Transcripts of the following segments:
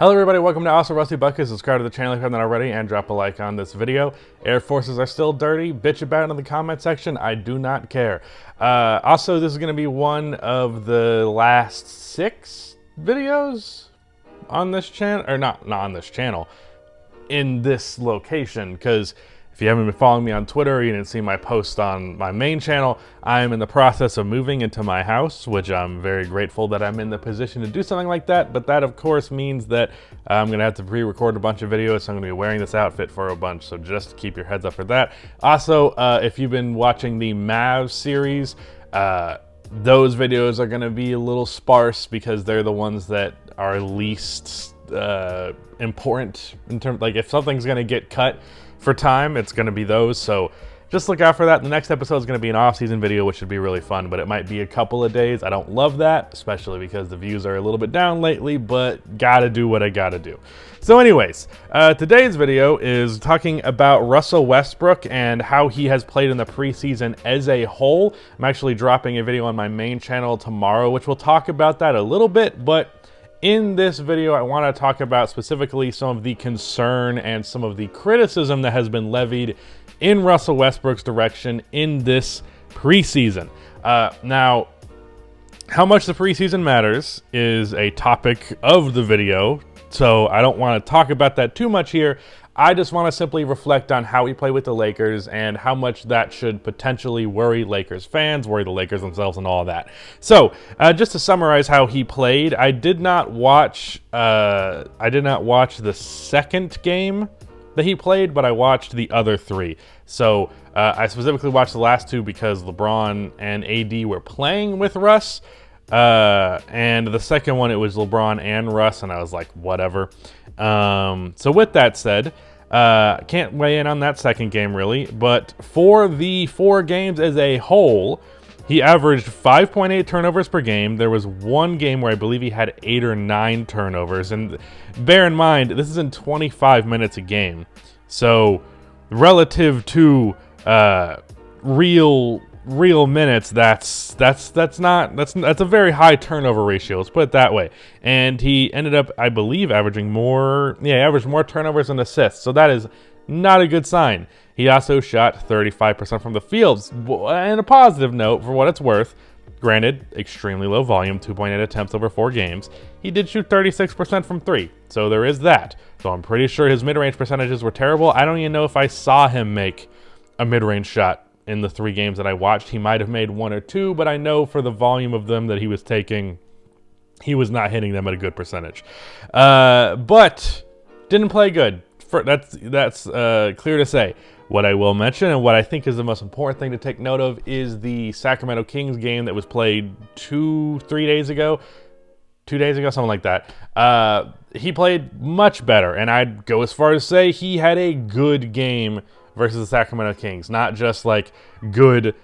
Hello everybody, welcome to Also Rusty Buckets. Subscribe to the channel if you haven't already and drop a like on this video. Air Forces are still dirty. Bitch about it in the comment section. I do not care. Also, this is going to be one of the last 6 videos on this channel, or not on this channel, in this location, because if you haven't been following me on Twitter or you didn't see my post on my main channel, I'm in the process of moving into my house, which I'm very grateful that I'm in the position to do something like that. But that, of course, means that I'm going to have to pre-record a bunch of videos, so I'm going to be wearing this outfit for a bunch. So just keep your heads up for that. Also, if you've been watching the Mavs series, those videos are going to be a little sparse because they're the ones that are least important in terms, like if something's going to get cut for time, it's going to be those. So just look out for that. The next episode is going to be an off-season video, which should be really fun, but it might be a couple of days. I don't love that, especially because the views are a little bit down lately, but gotta do what I gotta do. So anyways, today's video is talking about Russell Westbrook and how he has played in the preseason as a whole. I'm actually dropping a video on my main channel tomorrow, which will talk about that a little bit, but in this video, I want to talk about specifically some of the concern and some of the criticism that has been levied in Russell Westbrook's direction in this preseason. Now, how much the preseason matters is a topic of the video, so I don't want to talk about that too much here. I just want to simply reflect on how he played with the Lakers and how much that should potentially worry Lakers fans, worry the Lakers themselves, and all that. So, just to summarize how he played, I did not watch the second game that he played, but I watched the other 3. So, I specifically watched the last 2 because LeBron and AD were playing with Russ. And the second one, it was LeBron and Russ, and I was like, whatever. So with that said, can't weigh in on that second game really, but for the 4 games as a whole, he averaged 5.8 turnovers per game. There was one game where I believe he had 8 or 9 turnovers, and bear in mind, this is in 25 minutes a game. So relative to real minutes, that's a very high turnover ratio, let's put it that way. And he ended up, I believe, averaged more turnovers than assists, so that is not a good sign. He also shot 35% from the field, and a positive note for what it's worth, granted, extremely low volume, 2.8 attempts over 4 games, he did shoot 36% from 3, so there is that. So I'm pretty sure his mid-range percentages were terrible. I don't even know if I saw him make a mid-range shot in the 3 games that I watched. He might have made 1 or 2, but I know for the volume of them that he was taking, he was not hitting them at a good percentage. But didn't play good. That's clear to say. What I will mention, and what I think is the most important thing to take note of, is the Sacramento Kings game that was played 2 days ago, something like that. He played much better, and I'd go as far as say he had a good game versus the Sacramento Kings. Not just like good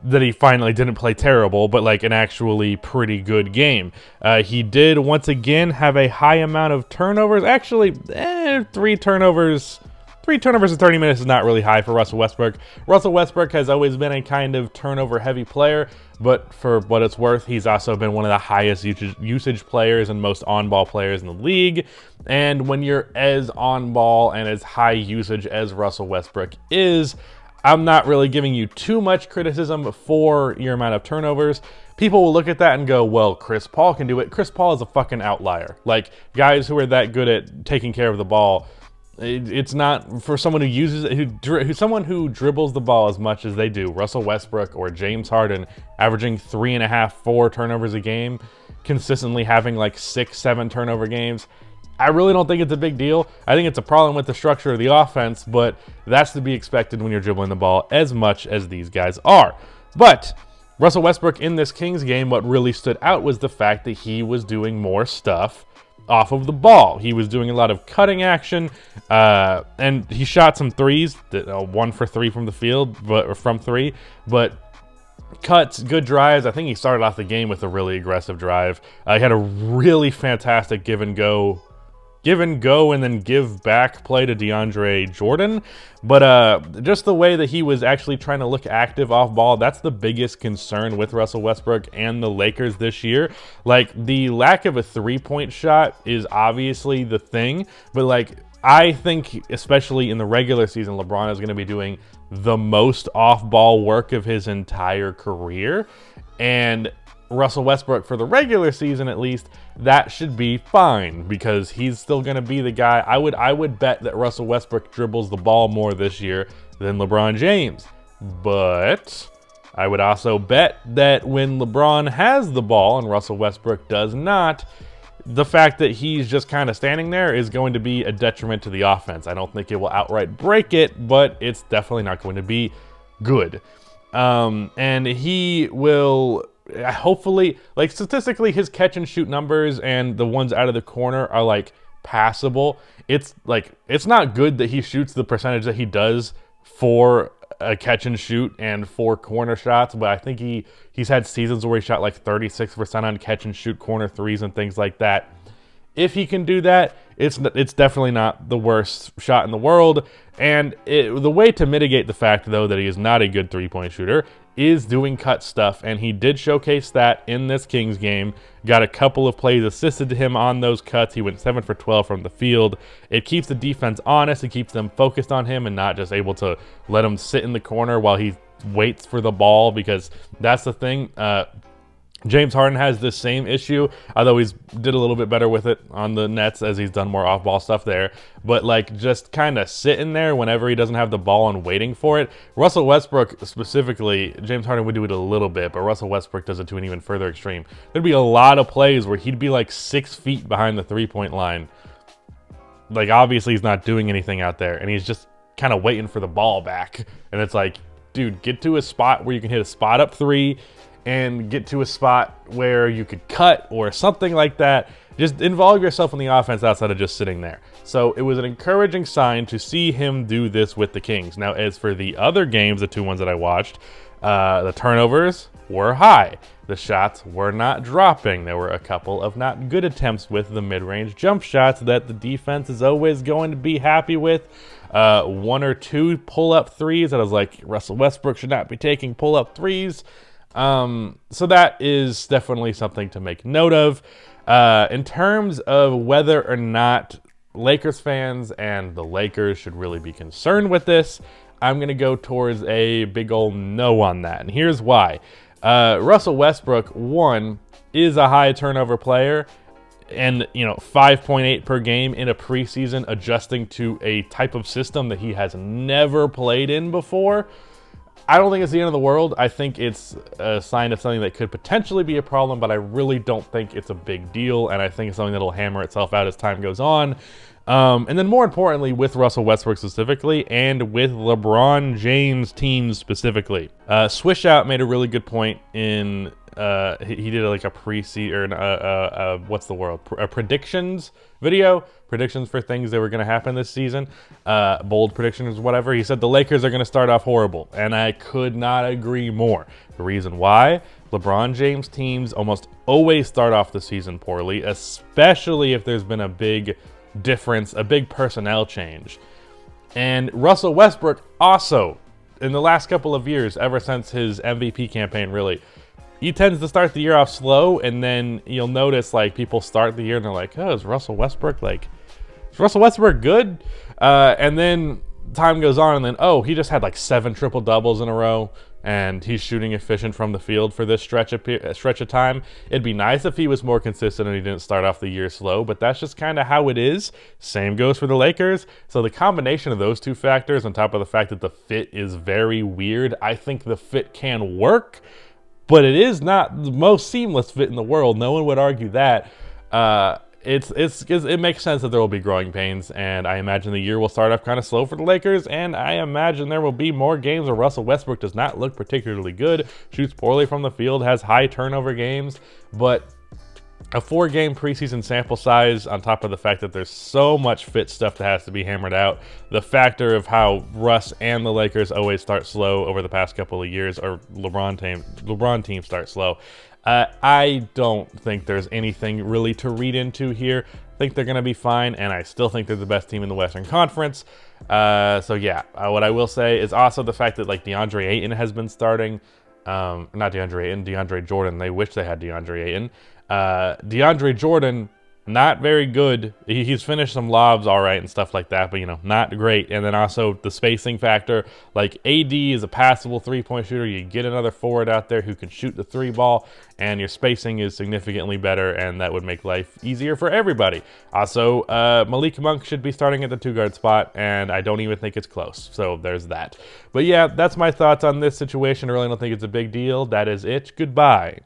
that he finally didn't play terrible, but like an actually pretty good game. He did once again have a high amount of turnovers. Actually, 3 turnovers. 3 turnovers in 30 minutes is not really high for Russell Westbrook. Russell Westbrook has always been a kind of turnover-heavy player, but for what it's worth, he's also been one of the highest usage players and most on-ball players in the league. And when you're as on-ball and as high usage as Russell Westbrook is, I'm not really giving you too much criticism for your amount of turnovers. People will look at that and go, well, Chris Paul can do it. Chris Paul is a fucking outlier. Like, guys who are that good at taking care of the ball, it's not for someone who dribbles the ball as much as they do. Russell Westbrook or James Harden averaging 3.5, 4 turnovers a game, consistently having like 6, 7 turnover games. I really don't think it's a big deal. I think it's a problem with the structure of the offense, but that's to be expected when you're dribbling the ball as much as these guys are. But Russell Westbrook in this Kings game, what really stood out was the fact that he was doing more stuff off of the ball. He was doing a lot of cutting action, and he shot some threes, 1 for 3 from the field, but from 3, but cuts, good drives. I think he started off the game with a really aggressive drive. He had a really fantastic give and go give and go and then give back play to DeAndre Jordan. But just the way that he was actually trying to look active off ball, that's the biggest concern with Russell Westbrook and the Lakers this year. Like, the lack of a three-point shot is obviously the thing, but like, I think especially in the regular season, LeBron is going to be doing the most off-ball work of his entire career. And Russell Westbrook, for the regular season at least, that should be fine because he's still going to be the guy. I would bet that Russell Westbrook dribbles the ball more this year than LeBron James. But I would also bet that when LeBron has the ball and Russell Westbrook does not, the fact that he's just kind of standing there is going to be a detriment to the offense. I don't think it will outright break it, but it's definitely not going to be good. And he will hopefully, like, statistically, his catch and shoot numbers and the ones out of the corner are like passable. It's like, it's not good that he shoots the percentage that he does for a catch and shoot and 4 corner shots, but I think he's had seasons where he shot like 36% on catch and shoot corner threes and things like that. If he can do that, it's definitely not the worst shot in the world. And the way to mitigate the fact, though, that he is not a good three-point shooter is doing cut stuff, and he did showcase that in this Kings game. Got a couple of plays assisted to him on those cuts. He went 7 for 12 from the field. It keeps the defense honest. It keeps them focused on him and not just able to let him sit in the corner while he waits for the ball, because that's the thing. James Harden has this same issue, although he's did a little bit better with it on the Nets as he's done more off-ball stuff there. But like, just kind of sitting there whenever he doesn't have the ball and waiting for it. Russell Westbrook specifically, James Harden would do it a little bit, but Russell Westbrook does it to an even further extreme. There'd be a lot of plays where he'd be like 6 feet behind the three-point line. Like, obviously he's not doing anything out there, and he's just kind of waiting for the ball back. And it's like, dude, get to a spot where you can hit a spot up three and get to a spot where you could cut or something like that. Just involve yourself in the offense outside of just sitting there. So it was an encouraging sign to see him do this with the Kings. Now, as for the other games, the 2 ones that I watched, the turnovers were high. The shots were not dropping. There were a couple of not good attempts with the mid-range jump shots that the defense is always going to be happy with. 1 or 2 pull-up threes that I was like, Russell Westbrook should not be taking pull-up threes. So that is definitely something to make note of. In terms of whether or not Lakers fans and the Lakers should really be concerned with this, I'm going to go towards a big old no on that. And here's why. Russell Westbrook, 1, is a high turnover player, and 5.8 per game in a preseason, adjusting to a type of system that he has never played in before. I don't think it's the end of the world. I think it's a sign of something that could potentially be a problem, but I really don't think it's a big deal, and I think it's something that'll hammer itself out as time goes on. And then more importantly, with Russell Westbrook specifically, and with LeBron James teams specifically. Swish Out made a really good point in, he did like a predictions video. Predictions for things that were going to happen this season. Bold predictions, whatever. He said the Lakers are going to start off horrible, and I could not agree more. The reason why? LeBron James teams almost always start off the season poorly, especially if there's been a big difference, a big personnel change. And Russell Westbrook also, in the last couple of years, ever since his MVP campaign really, he tends to start the year off slow, and then you'll notice like people start the year and they're like, oh, is Russell Westbrook good? And then time goes on, and then, oh, he just had like 7 triple doubles in a row, and he's shooting efficient from the field for this stretch of time. It'd be nice if he was more consistent and he didn't start off the year slow, but that's just kind of how it is. Same goes for the Lakers. So the combination of those 2 factors, on top of the fact that the fit is very weird, I think the fit can work, but it is not the most seamless fit in the world. No one would argue that. It makes sense that there will be growing pains, and I imagine the year will start off kind of slow for the Lakers, and I imagine there will be more games where Russell Westbrook does not look particularly good, shoots poorly from the field, has high turnover games, but a 4-game preseason sample size, on top of the fact that there's so much fit stuff that has to be hammered out, the factor of how Russ and the Lakers always start slow over the past couple of years, or LeBron teams start slow. I don't think there's anything really to read into here. think they're going to be fine, and I still think they're the best team in the Western Conference. So yeah, what I will say is also the fact that like DeAndre Ayton has been starting. Not DeAndre Ayton, DeAndre Jordan. They wish they had DeAndre Ayton. DeAndre Jordan, not very good. He's finished some lobs all right and stuff like that, but, you know, not great. And then also the spacing factor. Like, AD is a passable three-point shooter. You get another forward out there who can shoot the three ball, and your spacing is significantly better, and that would make life easier for everybody. Also, Malik Monk should be starting at the two-guard spot, and I don't even think it's close. So there's that. But yeah, that's my thoughts on this situation. I really don't think it's a big deal. That is it. Goodbye.